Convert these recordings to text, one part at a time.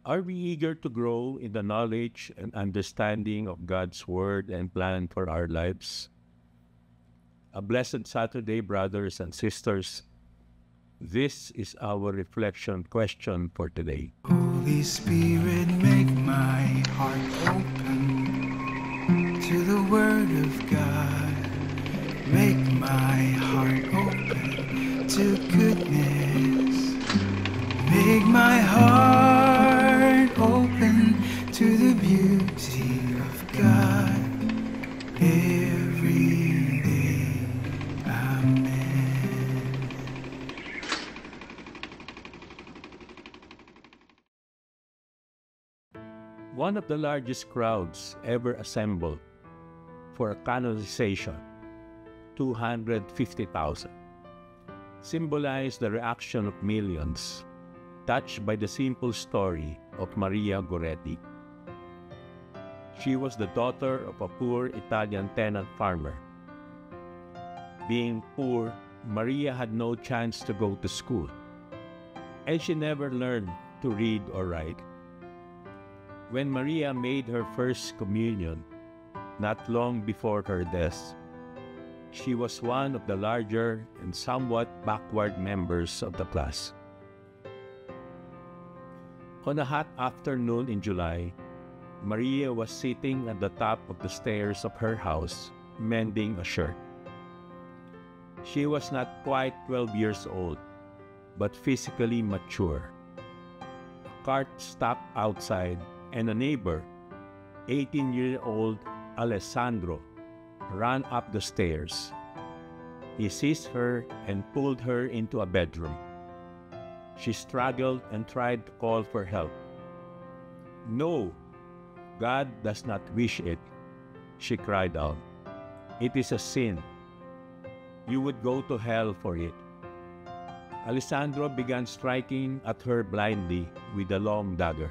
Are we eager to grow in the knowledge and understanding of God's Word and plan for our lives? A blessed Saturday, brothers and sisters. This is our reflection question for today. Holy Spirit, make my heart open to the Word of God. Make my heart open to goodness. Make my heart open to the beauty of God every day. Amen. One of the largest crowds ever assembled for a canonization, 250,000, symbolized the reaction of millions touched by the simple story of Maria Goretti. She was the daughter of a poor Italian tenant farmer. Being poor, Maria had no chance to go to school, and she never learned to read or write. When Maria made her first communion, not long before her death, she was one of the larger and somewhat backward members of the class. On a hot afternoon in July, Maria was sitting at the top of the stairs of her house, mending a shirt. She was not quite 12 years old, but physically mature. A cart stopped outside, and a neighbor, 18-year-old Alessandro, ran up the stairs. He seized her and pulled her into a bedroom. She struggled and tried to call for help. "No, God does not wish it," she cried out. "It is a sin. You would go to hell for it." Alessandro began striking at her blindly with a long dagger.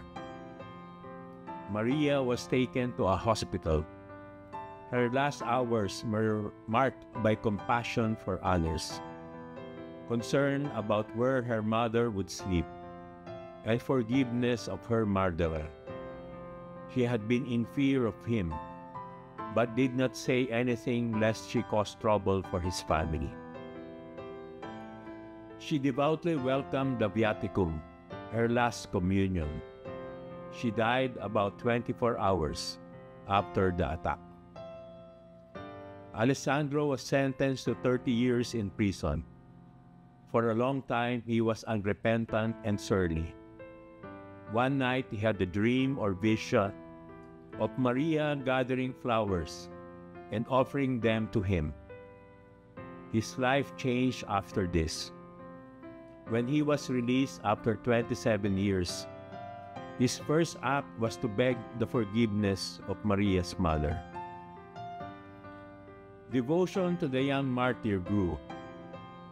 Maria was taken to a hospital. Her last hours were marked by compassion for others, concern about where her mother would sleep, and forgiveness of her murderer. She had been in fear of him, but did not say anything lest she cause trouble for his family. She devoutly welcomed the Viaticum, her last communion. She died about 24 hours after the attack. Alessandro was sentenced to 30 years in prison. For a long time, he was unrepentant and surly. One night, he had a dream or vision of Maria gathering flowers and offering them to him. His life changed after this. When he was released after 27 years, his first act was to beg the forgiveness of Maria's mother. Devotion to the young martyr grew.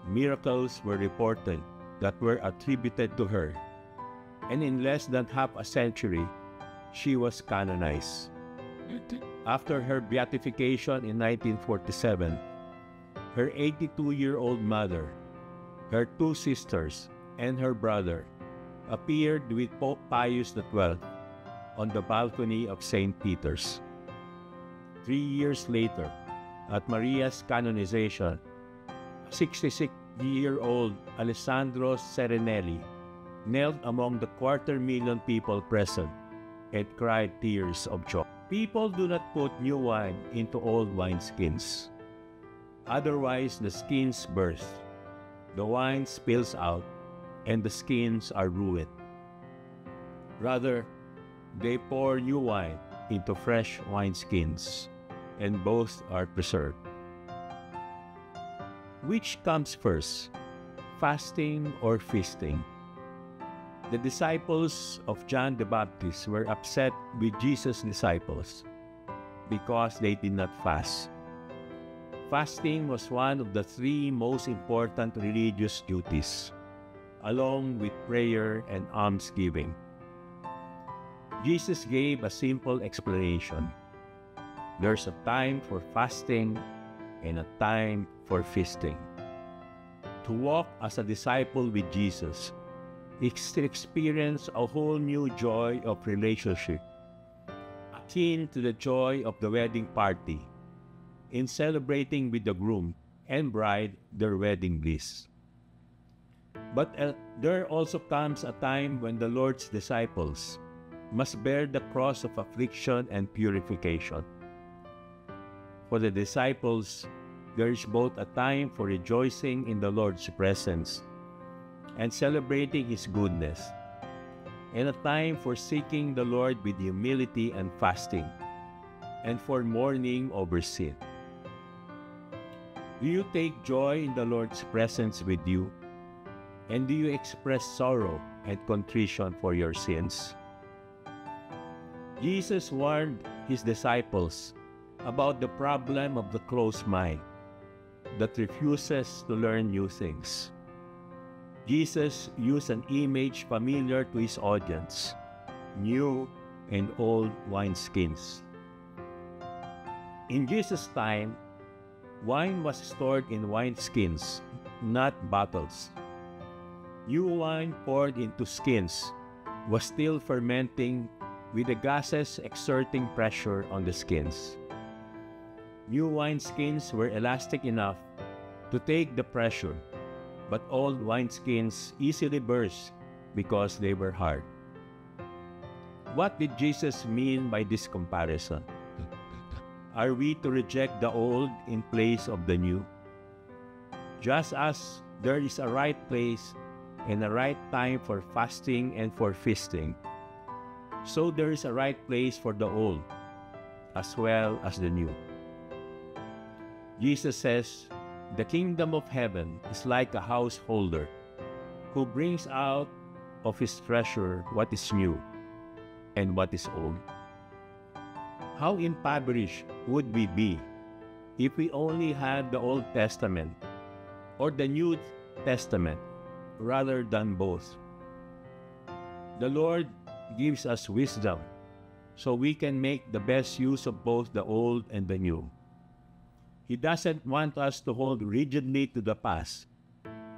Miracles were reported that were attributed to her, and in less than half a century, she was canonized. After her beatification in 1947, her 82-year-old mother, her two sisters, and her brother appeared with Pope Pius XII on the balcony of St. Peter's. 3 years later, at Maria's canonization, 66-year-old Alessandro Serenelli knelt among the 250,000 people present and cried tears of joy. People do not put new wine into old wineskins. Otherwise, the skins burst, the wine spills out, and the skins are ruined. Rather, they pour new wine into fresh wineskins, and both are preserved. Which comes first, fasting or feasting? The disciples of John the Baptist were upset with Jesus' disciples because they did not fast. Fasting was one of the 3 most important religious duties, along with prayer and almsgiving. Jesus gave a simple explanation. There's a time for fasting and a time for feasting. To walk as a disciple with Jesus, experience a whole new joy of relationship, akin to the joy of the wedding party, in celebrating with the groom and bride their wedding bliss. But there also comes a time when the Lord's disciples must bear the cross of affliction and purification. For the disciples, there is both a time for rejoicing in the Lord's presence and celebrating His goodness, and a time for seeking the Lord with humility and fasting, and for mourning over sin. Do you take joy in the Lord's presence with you? And do you express sorrow and contrition for your sins? Jesus warned His disciples about the problem of the closed mind that refuses to learn new things. Jesus used an image familiar to His audience: new and old wineskins. In Jesus' time, wine was stored in wineskins, not bottles. New wine poured into skins was still fermenting, with the gases exerting pressure on the skins. New wineskins were elastic enough to take the pressure, but old wineskins easily burst because they were hard. What did Jesus mean by this comparison? Are we to reject the old in place of the new? Just as there is a right place and a right time for fasting and for feasting, so there is a right place for the old as well as the new. Jesus says, the kingdom of heaven is like a householder who brings out of his treasure what is new and what is old. How impoverished would we be if we only had the Old Testament or the New Testament rather than both? The Lord gives us wisdom so we can make the best use of both the old and the new. He doesn't want us to hold rigidly to the past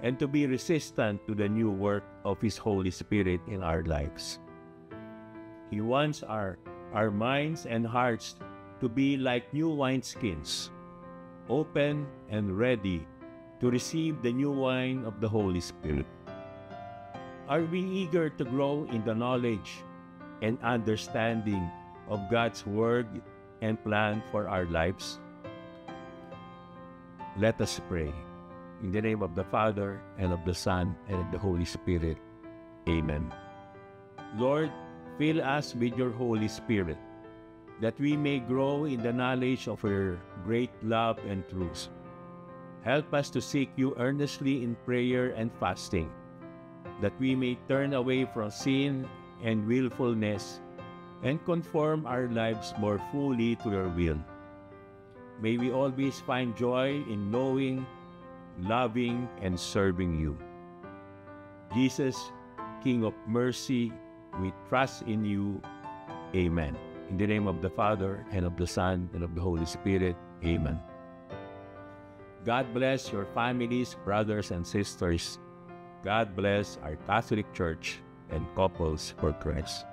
and to be resistant to the new work of His Holy Spirit in our lives. He wants our minds and hearts to be like new wineskins, open and ready to receive the new wine of the Holy Spirit. Are we eager to grow in the knowledge and understanding of God's Word and plan for our lives? Let us pray. In the name of the Father, and of the Son, and of the Holy Spirit. Amen. Lord, fill us with your Holy Spirit, that we may grow in the knowledge of your great love and truth. Help us to seek you earnestly in prayer and fasting, that we may turn away from sin and willfulness and conform our lives more fully to your will. May we always find joy in knowing, loving, and serving you. Jesus, King of mercy, we trust in you. Amen. In the name of the Father, and of the Son, and of the Holy Spirit. Amen. God bless your families, brothers and sisters. God bless our Catholic Church and Couples for Christ.